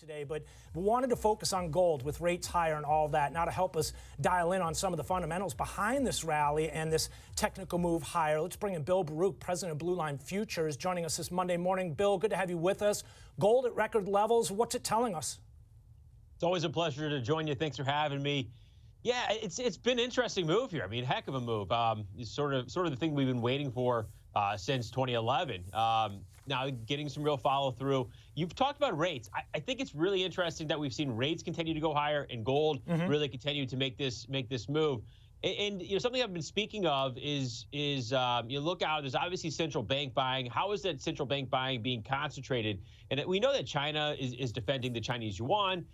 today, but we wanted to focus on gold with rates higher and all that. Now to help us dial in on some of the fundamentals behind this rally and this technical move higher, let's bring in Bill Baruch, president of Blue Line Futures, joining us this Monday morning. Bill, good to have you with us. Gold at record levels. What's it telling us? It's always a pleasure to join you. Thanks for having me. Yeah, it's been an interesting move here. I mean, heck of a move. It's sort of the thing we've been waiting for since 2011. Now getting some real follow through. You've talked about rates. I think it's really interesting that we've seen rates continue to go higher and gold really continue to make this move. And you know, something I've been speaking of is you look out. There's obviously central bank buying. How is that central bank buying being concentrated? And we know that China is defending the Chinese yuan.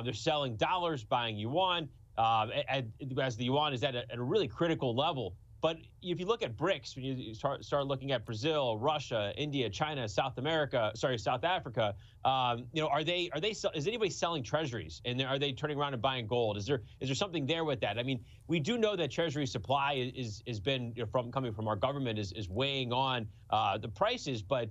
They're selling dollars, buying yuan. As the yuan is at a really critical level. But if you look at BRICS, when you start looking at Brazil, Russia, India, China, South Africa, you know, is anybody selling treasuries, and are they turning around and buying gold? Is there something there with that? I mean, we do know that treasury supply is been, you know, coming from our government is weighing on the prices, but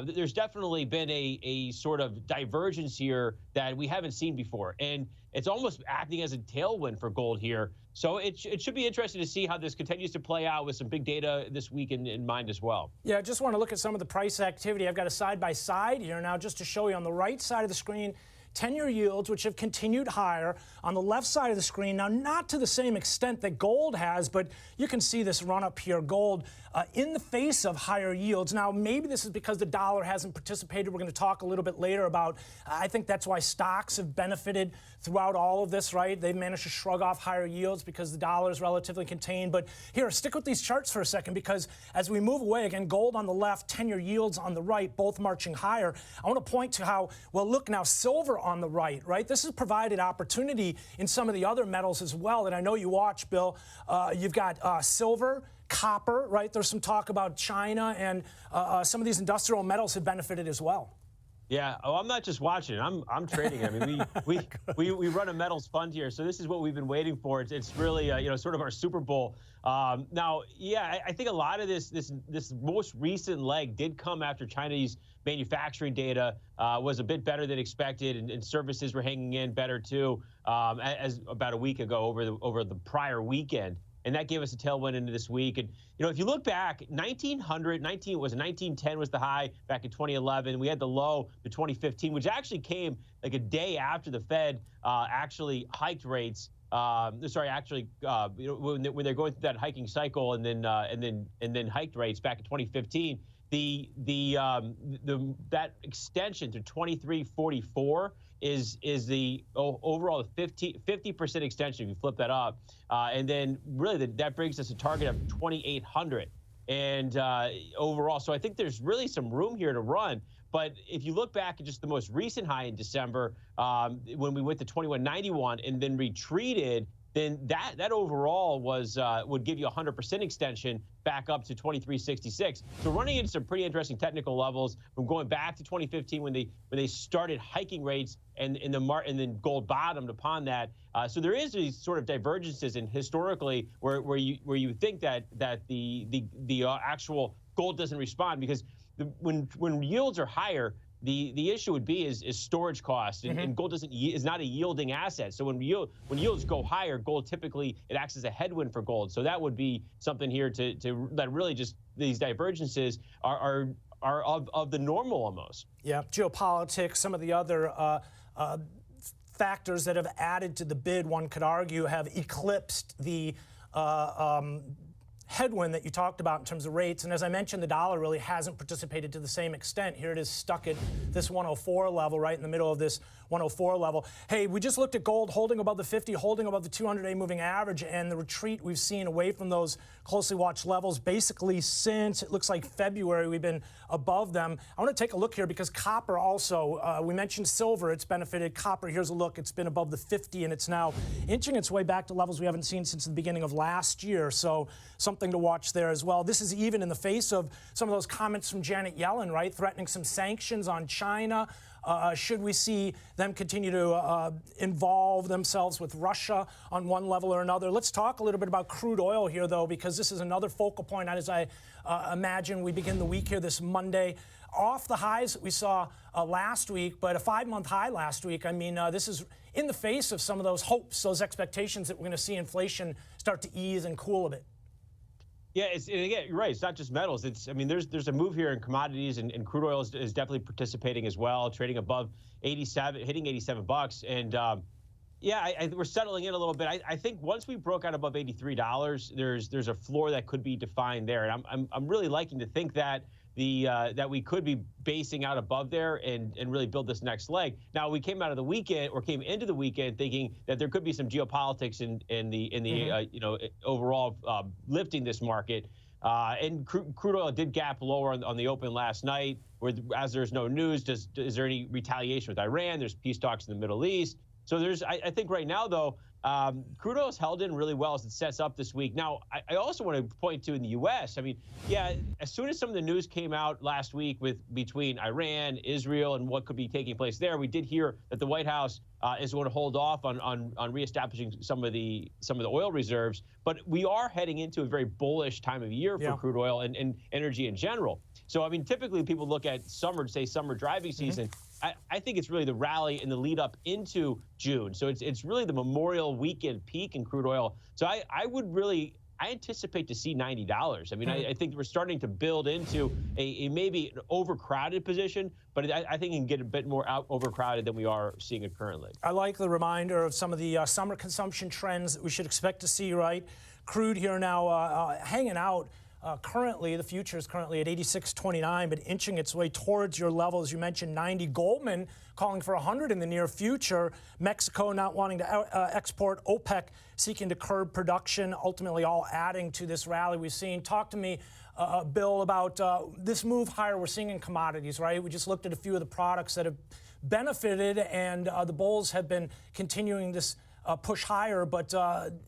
there's definitely been a sort of divergence here that we haven't seen before, and it's almost acting as a tailwind for gold here. So it should be interesting to see how this continues to play out with some big data this week in mind as well. Yeah, I just want to look at some of the price activity. I've got a side-by-side here now just to show you on the right side of the screen, 10-year yields, which have continued higher. On the left side of the screen, now not to the same extent that gold has, but you can see this run up here, gold in the face of higher yields. Now, maybe this is because the dollar hasn't participated. We're going to talk a little bit later about, I think that's why stocks have benefited throughout all of this, right? They've managed to shrug off higher yields because the dollar is relatively contained. But here, stick with these charts for a second, because as we move away, again, gold on the left, 10-year yields on the right, both marching higher. I want to point to how, well, look now, silver on the right? This has provided opportunity in some of the other metals as well. And I know you watch, Bill. You've got silver, copper, right? There's some talk about China, and some of these industrial metals have benefited as well. Yeah. Oh, I'm not just watching. I'm trading. I mean, we run a metals fund here, so this is what we've been waiting for. It's really you know, sort of our Super Bowl. Now, yeah, I think a lot of this most recent leg did come after Chinese manufacturing data was a bit better than expected, and services were hanging in better too, as about a week ago over the prior weekend. And that gave us a tailwind into this week. And, you know, if you look back, 1910 was the high back in 2011. We had the low to 2015, which actually came like a day after the Fed actually hiked rates. You know, when they're going through that hiking cycle and then hiked rates back in 2015. That extension to 2344 is the overall 50% extension if you flip that up, and then really that brings us a target of 2800 and overall. So I think there's really some room here to run. But if you look back at just the most recent high in December, when we went to 2191 and then retreated, then that overall was would give you 100% extension back up to 2366. So running into some pretty interesting technical levels from going back to 2015 when they started hiking rates and then gold bottomed upon that. So there is these sort of divergences in historically where you think that the actual gold doesn't respond, because when yields are higher, the issue would be is storage costs, and gold is not a yielding asset. So when yields go higher, gold typically it acts as a headwind for gold. So that would be something here that really just these divergences are of the normal almost. Yeah, geopolitics, some of the other factors that have added to the bid, one could argue, have eclipsed the headwind that you talked about in terms of rates. And as I mentioned, the dollar really hasn't participated to the same extent. Here it is stuck at this 104 level, right in the middle of this 104 level. Hey, we just looked at gold holding above the 50, holding above the 200-day moving average, and the retreat we've seen away from those closely watched levels basically since, it looks like February, we've been above them. I want to take a look here because copper also, we mentioned silver, it's benefited. Copper, here's a look, it's been above the 50, and it's now inching its way back to levels we haven't seen since the beginning of last year. So something to watch there as well. This is even in the face of some of those comments from Janet Yellen, right, threatening some sanctions on China. Should we see them continue to involve themselves with Russia on one level or another? Let's talk a little bit about crude oil here, though, because this is another focal point, as I imagine we begin the week here this Monday off the highs that we saw last week, but a 5-month high last week. I mean, this is in the face of some of those hopes, those expectations that we're going to see inflation start to ease and cool a bit. Yeah, and again, you're right. It's not just metals. I mean, there's a move here in commodities, and crude oil is definitely participating as well, trading above 87, hitting $87, and yeah, we're settling in a little bit. I think once we broke out above $83, there's a floor that could be defined there, and I'm really liking to think that that we could be basing out above there and really build this next leg. Now, we came out of the weekend, or came into the weekend, thinking that there could be some geopolitics in the overall lifting this market. And crude oil did gap lower on the open last night, where as there's no news, is there any retaliation with Iran? There's peace talks in the Middle East. So I think right now, though, crude oil is held in really well as it sets up this week. Now, I also want to point to in the U.S., I mean, yeah, as soon as some of the news came out last week between Iran, Israel, and what could be taking place there, we did hear that the White House is going to hold off on reestablishing some of the oil reserves. But we are heading into a very bullish time of year for crude oil and energy in general. So, I mean, typically people look at summer driving season. I think it's really the rally and the lead up into June. So it's really the Memorial Weekend peak in crude oil. So I anticipate to see $90. I mean, I think we're starting to build into a maybe an overcrowded position, but I think it can get a bit more overcrowded than we are seeing it currently. I like the reminder of some of the summer consumption trends that we should expect to see, right? Crude here now hanging out. Currently, the future is currently at 86.29, but inching its way towards your level, as you mentioned, 90. Goldman calling for 100 in the near future. Mexico not wanting to export. OPEC seeking to curb production, ultimately all adding to this rally we've seen. Talk to me, Bill, about this move higher we're seeing in commodities, right? We just looked at a few of the products that have benefited, and the bulls have been continuing this push higher, but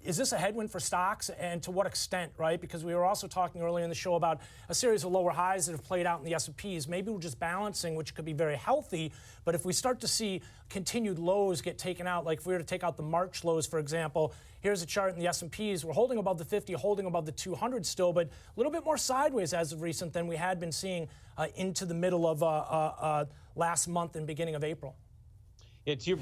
is this a headwind for stocks, and to what extent, right? Because we were also talking earlier in the show about a series of lower highs that have played out in the S&Ps. Maybe we're just balancing, which could be very healthy, but if we start to see continued lows get taken out, like if we were to take out the March lows, for example, here's a chart in the S&Ps. We're holding above the 50, holding above the 200 still, but a little bit more sideways as of recent than we had been seeing into the middle of last month and beginning of April. It's your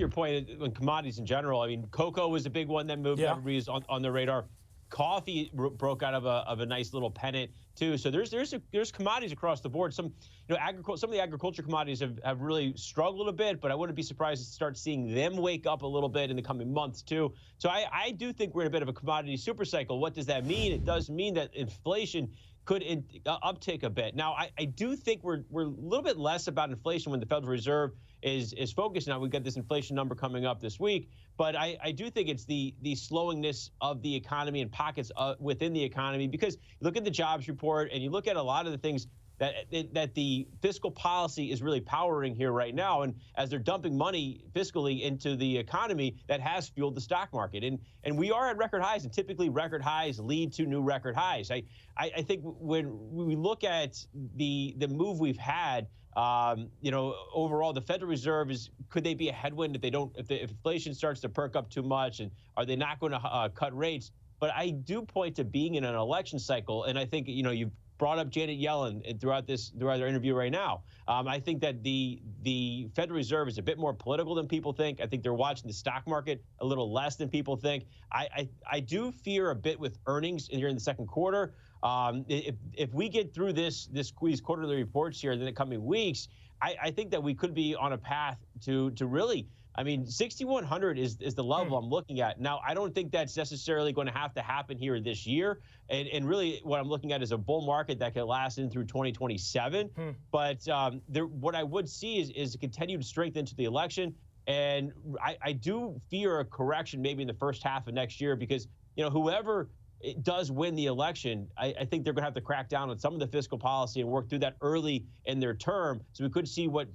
point on commodities in general. I mean, cocoa was a big one that moved. Everybody's on the radar. Coffee broke out of a nice little pennant too. So there's commodities across the board. Some some of the agriculture commodities have really struggled a bit, but I wouldn't be surprised to start seeing them wake up a little bit in the coming months too. So I do think we're in a bit of a commodity super cycle. What does that mean? It does mean that inflation could uptick a bit. Now, I do think we're a little bit less about inflation when the Federal Reserve is focused now. We've got this inflation number coming up this week, but I do think it's the slowingness of the economy and pockets within the economy, because you look at the jobs report and you look at a lot of the things that the fiscal policy is really powering here right now, and as they're dumping money fiscally into the economy, that has fueled the stock market, and we are at record highs, and typically record highs lead to new record highs. I think when we look at the move we've had, overall, the Federal Reserve could they be a headwind if inflation starts to perk up too much, and are they not going to cut rates? But I do point to being in an election cycle, and I think you've brought up Janet Yellen throughout our interview right now. I think that the Federal Reserve is a bit more political than people think. I think they're watching the stock market a little less than people think. I do fear a bit with earnings here in the second quarter. If we get through these quarterly reports here in the coming weeks, I think that we could be on a path to really, I mean, 6,100 is the level I'm looking at. Now, I don't think that's necessarily going to happen here this year. And really what I'm looking at is a bull market that could last in through 2027. But what I would see is a continued strength into the election. And I do fear a correction maybe in the first half of next year, because, whoever does win the election, I think they're going to have to crack down on some of the fiscal policy and work through that early in their term. So we could see what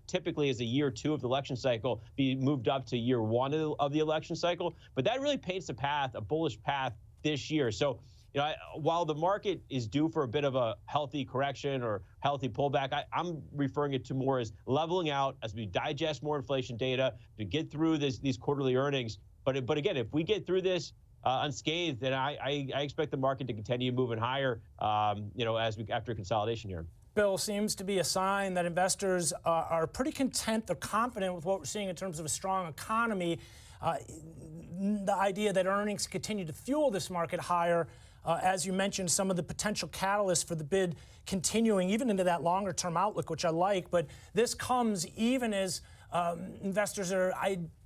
typically is a year 2 of the election cycle be moved up to year 1 of the election cycle. But that really paints a bullish path this year. So, while the market is due for a bit of a healthy correction or healthy pullback, I'm referring it to more as leveling out as we digest more inflation data to get through these quarterly earnings. But again, if we get through this, unscathed, and I expect the market to continue moving higher, after consolidation here. Bill, seems to be a sign that investors are pretty content. They're confident with what we're seeing in terms of a strong economy. The idea that earnings continue to fuel this market higher, as you mentioned, some of the potential catalysts for the bid continuing even into that longer-term outlook, which I like. But this comes even as investors are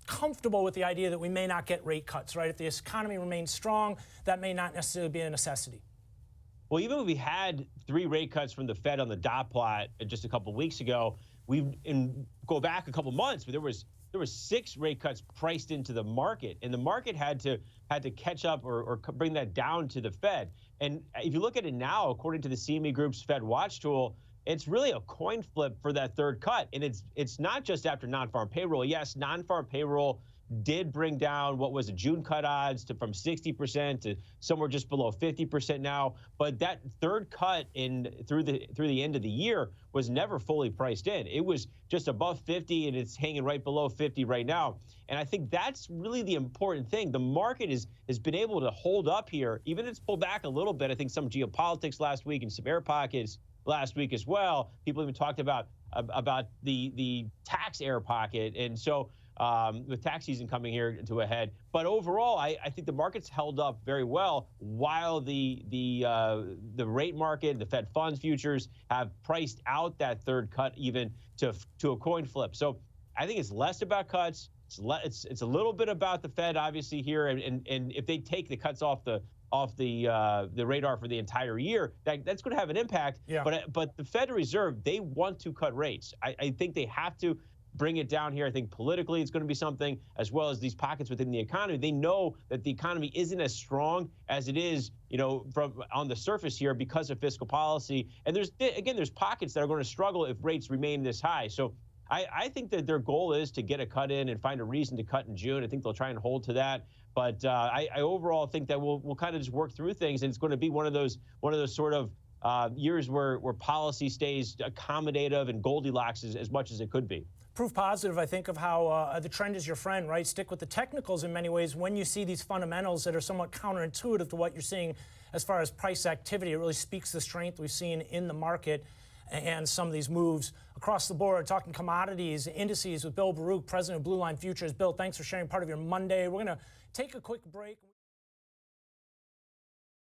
comfortable with the idea that we may not get rate cuts, right? If the economy remains strong, that may not necessarily be a necessity. Well, even if we had 3 rate cuts from the Fed on the dot plot just a couple of weeks ago, go back a couple months, but there was 6 rate cuts priced into the market, and the market had to catch up or bring that down to the Fed. And if you look at it now, according to the CME Group's Fed Watch tool, it's really a coin flip for that 3rd cut, and it's not just after non-farm payroll. Yes, non-farm payroll did bring down what was a June cut odds from 60% to somewhere just below 50% now. But that 3rd cut through the end of the year was never fully priced in. It was just above 50, and it's hanging right below 50 right now. And I think that's really the important thing. The market has been able to hold up here, even if it's pulled back a little bit. I think some geopolitics last week and some air pockets last week as well. People even talked about the tax air pocket, and so. With tax season coming here to a head. But overall, I think the market's held up very well while the rate market, the Fed funds futures have priced out that 3rd cut even to a coin flip. So I think it's less about cuts. It's a little bit about the Fed, obviously, here. And if they take the cuts off the radar for the entire year, that's going to have an impact. Yeah. But the Federal Reserve, they want to cut rates. I think they have to bring it down here. I think politically it's going to be something, as well as these pockets within the economy. They know that the economy isn't as strong as it is, from on the surface here because of fiscal policy. And there's pockets that are going to struggle if rates remain this high. So I think that their goal is to get a cut in and find a reason to cut in June. I think they'll try and hold to that. But I overall think that we'll kind of just work through things, and it's going to be one of those sort of years where policy stays accommodative and Goldilocks as much as it could be. Proof positive, I think, of how the trend is your friend, right? Stick with the technicals in many ways. When you see these fundamentals that are somewhat counterintuitive to what you're seeing as far as price activity, it really speaks to the strength we've seen in the market and some of these moves across the board. Talking commodities, indices with Bill Baruch, president of Blue Line Futures. Bill, thanks for sharing part of your Monday. We're going to take a quick break.